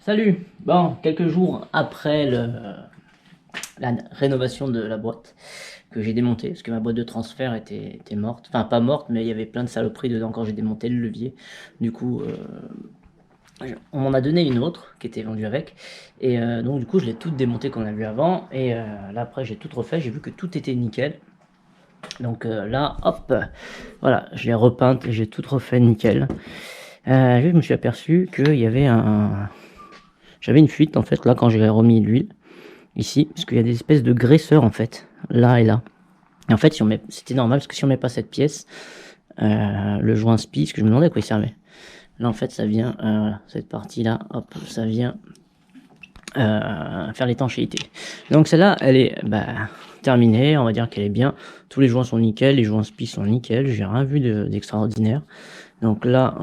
Salut! Bon, quelques jours après la rénovation de la boîte que j'ai démontée, parce que ma boîte de transfert était morte, enfin pas morte, mais il y avait plein de saloperies dedans quand j'ai démonté le levier. Du coup, on m'en a donné une autre qui était vendue avec, et donc du coup je l'ai toute démontée qu'on a vu avant, et là après j'ai tout refait, j'ai vu que tout était nickel. Donc là, hop, voilà, je l'ai repeinte et j'ai tout refait nickel. Je me suis aperçu qu'il y avait j'avais une fuite en fait là quand j'ai remis l'huile ici, parce qu'il y a des espèces de graisseurs en fait, là et là. Et en fait, si on met, c'était normal parce que si on met pas cette pièce, le joint spi, parce que je me demandais à quoi il servait. Là en fait, ça vient, cette partie là, hop, ça vient faire l'étanchéité. Donc celle-là, elle est terminée, on va dire qu'elle est bien. Tous les joints sont nickel, les joints spi sont nickel, j'ai rien vu d'extraordinaire. Donc là,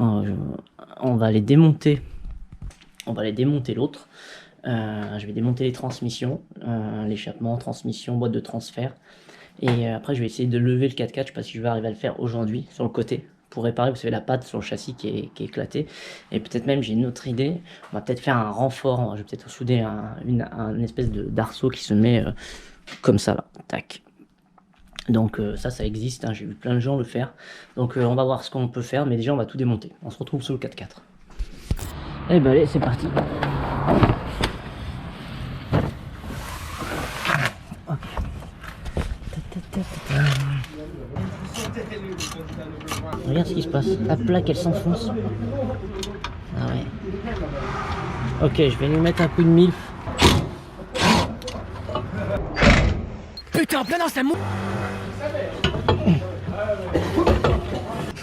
on va les démonter. On va les démonter l'autre. Je vais démonter les transmissions, l'échappement, transmission, boîte de transfert. Et après, je vais essayer de lever le 4x4. Je ne sais pas si je vais arriver à le faire aujourd'hui sur le côté pour réparer, parce que la patte sur le châssis qui est éclatée. Et peut-être même, j'ai une autre idée. On va peut-être faire un renfort. Je vais peut-être souder une espèce d'arceau qui se met comme ça là. Tac. Donc ça existe, hein, j'ai vu plein de gens le faire. Donc on va voir ce qu'on peut faire, mais déjà on va tout démonter. On se retrouve sur le 4x4. Et ben allez, c'est parti. Regarde ce qui se passe. La plaque elle s'enfonce. Ah ouais. Ok, je vais lui mettre un coup de milf. Putain, plein dans sa mou.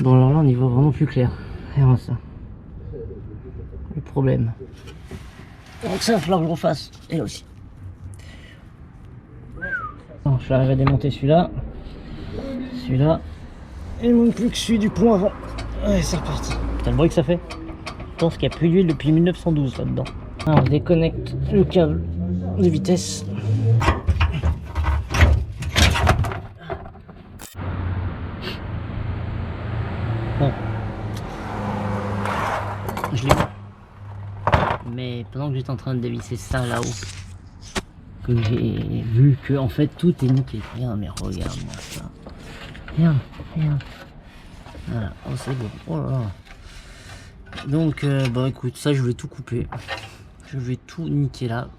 Bon alors là on y voit vraiment plus clair. Regarde ça. Le problème. Donc ça il va falloir que je refasse. Et là aussi. Bon, je suis arrivé à démonter celui-là. Celui-là. Il manque plus que celui du pont avant. Ouais, c'est reparti. T'as le bruit que ça fait? Je pense qu'il n'y a plus d'huile depuis 1912 là-dedans. On déconnecte le câble de vitesse. Bon. Je l'ai vu. Mais pendant que j'étais en train de dévisser ça là-haut, que j'ai vu que en fait tout est nickel. Regarde, mais regarde-moi ça. Regarde. Voilà, oh c'est beau. Oh là là. Donc bon écoute, ça je vais tout couper. Je vais tout niquer là.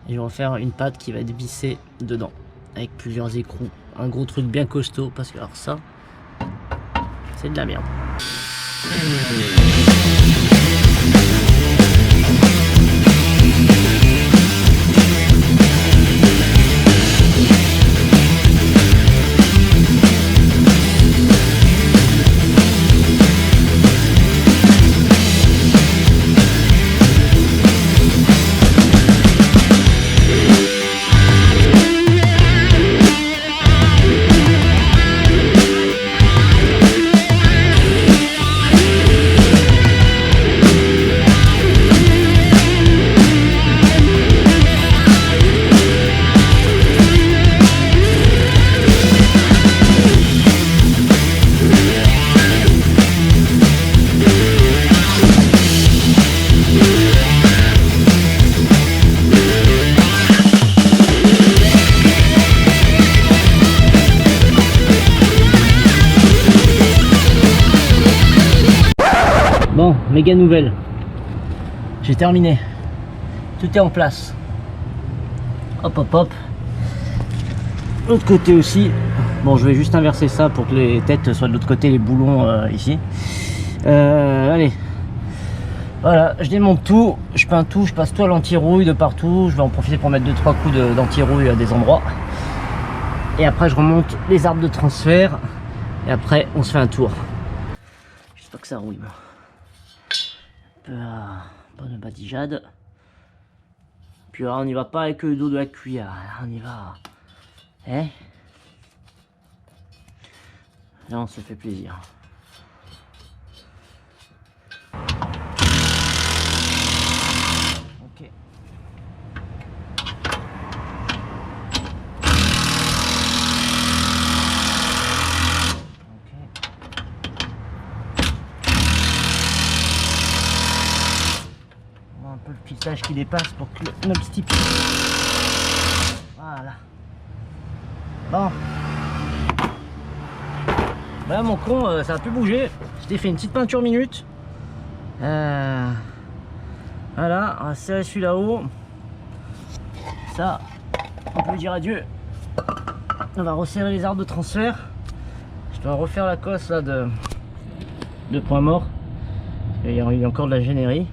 Et je vais refaire une patte qui va être vissée dedans. Avec plusieurs écrous. Un gros truc bien costaud. Parce que alors ça, c'est de la merde. Bon, méga nouvelle. J'ai terminé. Tout est en place. Hop hop hop. L'autre côté aussi. Bon, je vais juste inverser ça pour que les têtes soient de l'autre côté, les boulons ici. Allez. Voilà, je démonte tout, je peins tout, je passe tout à l'anti-rouille de partout. Je vais en profiter pour mettre 2-3 coups d'anti-rouille à des endroits. Et après, je remonte les arbres de transfert. Et après, on se fait un tour. J'espère que ça rouille. Bonne badigeade. Puis là, on n'y va pas avec le dos de la cuillère. On y va. Hein? Là, on se fait plaisir. Ok. pilotage qui dépasse pour que le petit pied. Voilà. Bon. Voilà mon con, ça a pu bouger. Je t'ai fait une petite peinture minute. Voilà, on va serrer celui là-haut. Ça, on peut dire adieu. On va resserrer les arbres de transfert. Je dois refaire la cosse là de point mort. Il y a encore de la générie.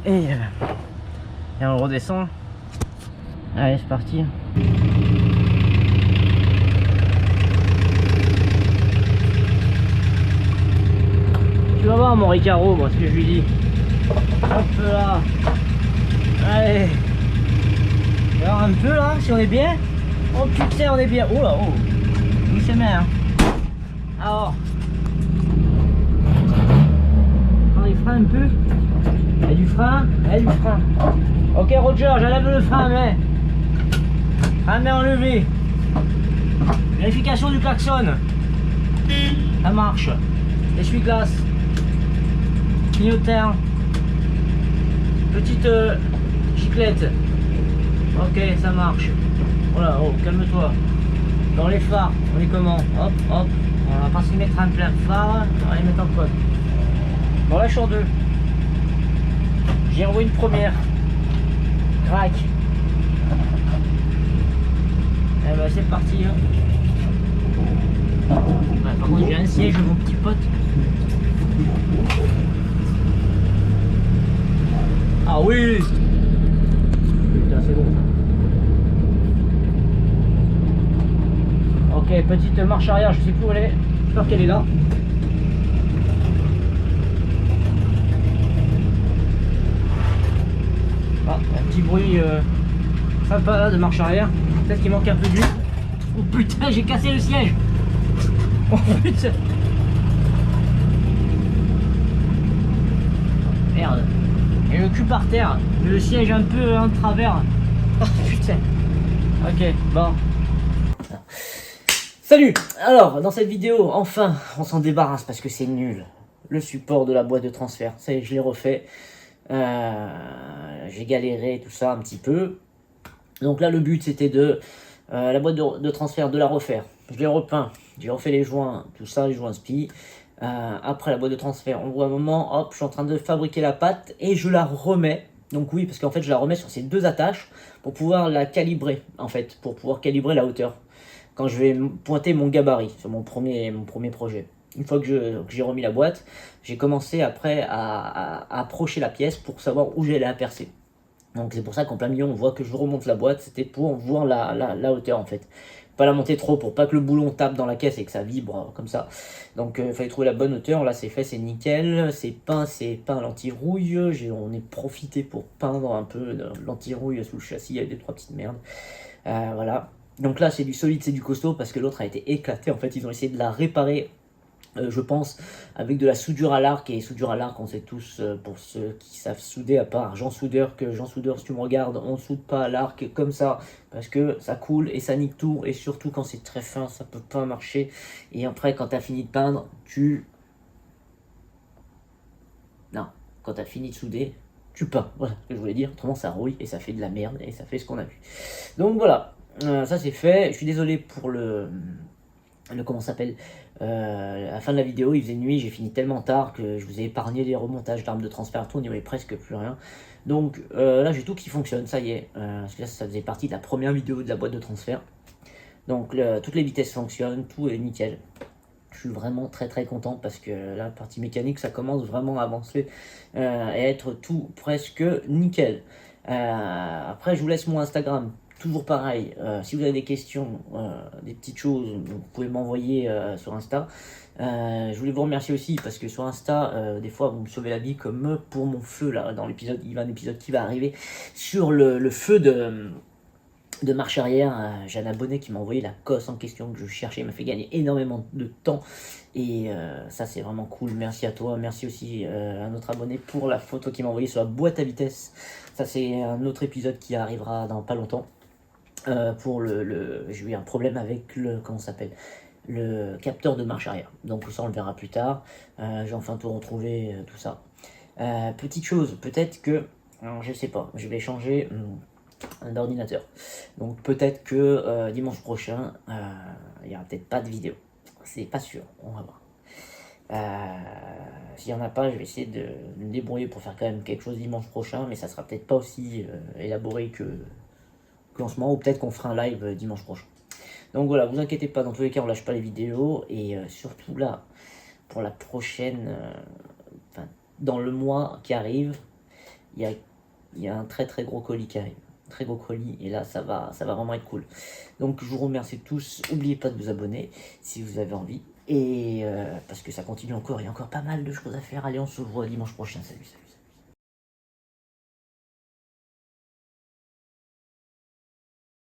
Et on redescend. Allez, c'est parti. Tu vas voir mon Ricaro, moi, ce que je lui dis. Hop là. Allez. Alors un peu là, si on est bien. Oh putain, on est bien. Oh là, oh. Oui, c'est bien. Hein. Alors. On les freins un peu. Il y a du frein. Il y a du frein. Ok Roger, j'enlève le frein, mais. Frein mais enlevé. Vérification du klaxon. Ça marche. Essuie-glace. Clignotant. Petite giclette. Ok, ça marche. Voilà, oh, calme-toi. Dans les phares, on est comment? Hop, hop. On va pas se mettre en plein phare. On va les mettre en code. Bon, là, je suis en deux. J'ai envoyé une première. Crac. Eh ben, c'est parti. Hein. Ouais, par contre, j'ai un siège, mon petit pote. Ah oui! Putain, c'est bon ça. Ok, petite marche arrière, je sais plus où elle est. J'espère qu'elle est là. Ah, un petit bruit sympa là de marche arrière. Peut-être qu'il manque un peu d'huile. Oh putain, j'ai cassé le siège! Oh putain! Merde! Et le cul par terre, le siège un peu en travers. Oh putain. Ok, bon. Salut. Alors, dans cette vidéo, enfin, on s'en débarrasse parce que c'est nul. Le support de la boîte de transfert, ça y est, je l'ai refait. J'ai galéré, tout ça un petit peu. Donc là, le but, c'était de la boîte de transfert, de la refaire. Je l'ai repeint, j'ai refait les joints, tout ça, les joints spi. Après la boîte de transfert, on voit un moment, hop, je suis en train de fabriquer la patte et je la remets. Donc oui, parce qu'en fait je la remets sur ces deux attaches pour pouvoir la calibrer, en fait, pour pouvoir calibrer la hauteur. Quand je vais pointer mon gabarit sur mon premier projet. Une fois que j'ai remis la boîte, j'ai commencé après à approcher la pièce pour savoir où j'allais la percer. Donc c'est pour ça qu'en plein milieu on voit que je remonte la boîte, c'était pour voir la hauteur en fait. Pas la monter trop pour pas que le boulon tape dans la caisse et que ça vibre comme ça. Donc il fallait trouver la bonne hauteur, là c'est fait, c'est nickel, c'est peint à l'anti-rouille, on est profité pour peindre un peu l'anti-rouille sous le châssis, il y a des trois petites merdes. Voilà, donc là c'est du solide, c'est du costaud parce que l'autre a été éclaté, en fait ils ont essayé de la réparer. Je pense avec de la soudure à l'arc, et soudure à l'arc on sait tous, pour ceux qui savent souder, à part Jean Soudeur, que Jean Soudeur si tu me regardes, on ne soude pas à l'arc comme ça parce que ça coule et ça nique tout, et surtout quand c'est très fin ça peut pas marcher, et après quand tu as fini de peindre quand tu as fini de souder tu peins, voilà ce que je voulais dire, autrement ça rouille et ça fait de la merde et ça fait ce qu'on a vu. Donc voilà, ça c'est fait. Je suis désolé pour le comment ça s'appelle, à la fin de la vidéo il faisait nuit, j'ai fini tellement tard que je vous ai épargné les remontages d'armes de transfert, tout, on n'y avait presque plus rien. Donc là j'ai tout qui fonctionne, ça y est, parce que là ça faisait partie de la première vidéo de la boîte de transfert. Donc toutes les vitesses fonctionnent, tout est nickel. Je suis vraiment très content parce que la partie mécanique ça commence vraiment à avancer et à être tout presque nickel. Après je vous laisse mon Instagram. Toujours pareil, si vous avez des questions, des petites choses, vous pouvez m'envoyer sur Insta. Je voulais vous remercier aussi parce que sur Insta, des fois vous me sauvez la vie, comme pour mon feu là, dans l'épisode, il y a un épisode qui va arriver sur le feu de marche arrière. J'ai un abonné qui m'a envoyé la cosse en question que je cherchais, il m'a fait gagner énormément de temps et ça c'est vraiment cool. Merci à toi, merci aussi à notre abonné pour la photo qu'il m'a envoyée sur la boîte à vitesse. Ça c'est un autre épisode qui arrivera dans pas longtemps. J'ai eu un problème avec le capteur de marche arrière, donc ça on le verra plus tard. J'ai enfin tout retrouvé, tout ça. Petite chose, peut-être que, alors, je sais pas, je vais changer d'ordinateur. Donc peut-être que dimanche prochain, il y aura peut-être pas de vidéo. C'est pas sûr, on va voir. S'il y en a pas, je vais essayer de me débrouiller pour faire quand même quelque chose dimanche prochain, mais ça sera peut-être pas aussi élaboré qu'en ce moment, ou peut-être qu'on fera un live dimanche prochain. Donc voilà, vous inquiétez pas, dans tous les cas, on lâche pas les vidéos, et surtout là, pour la prochaine, enfin, dans le mois qui arrive, il y a un très très gros colis qui arrive. Un très gros colis, et là, ça va vraiment être cool. Donc je vous remercie tous, n'oubliez pas de vous abonner si vous avez envie, et parce que ça continue encore, il y a encore pas mal de choses à faire. Allez, on se revoit dimanche prochain, salut.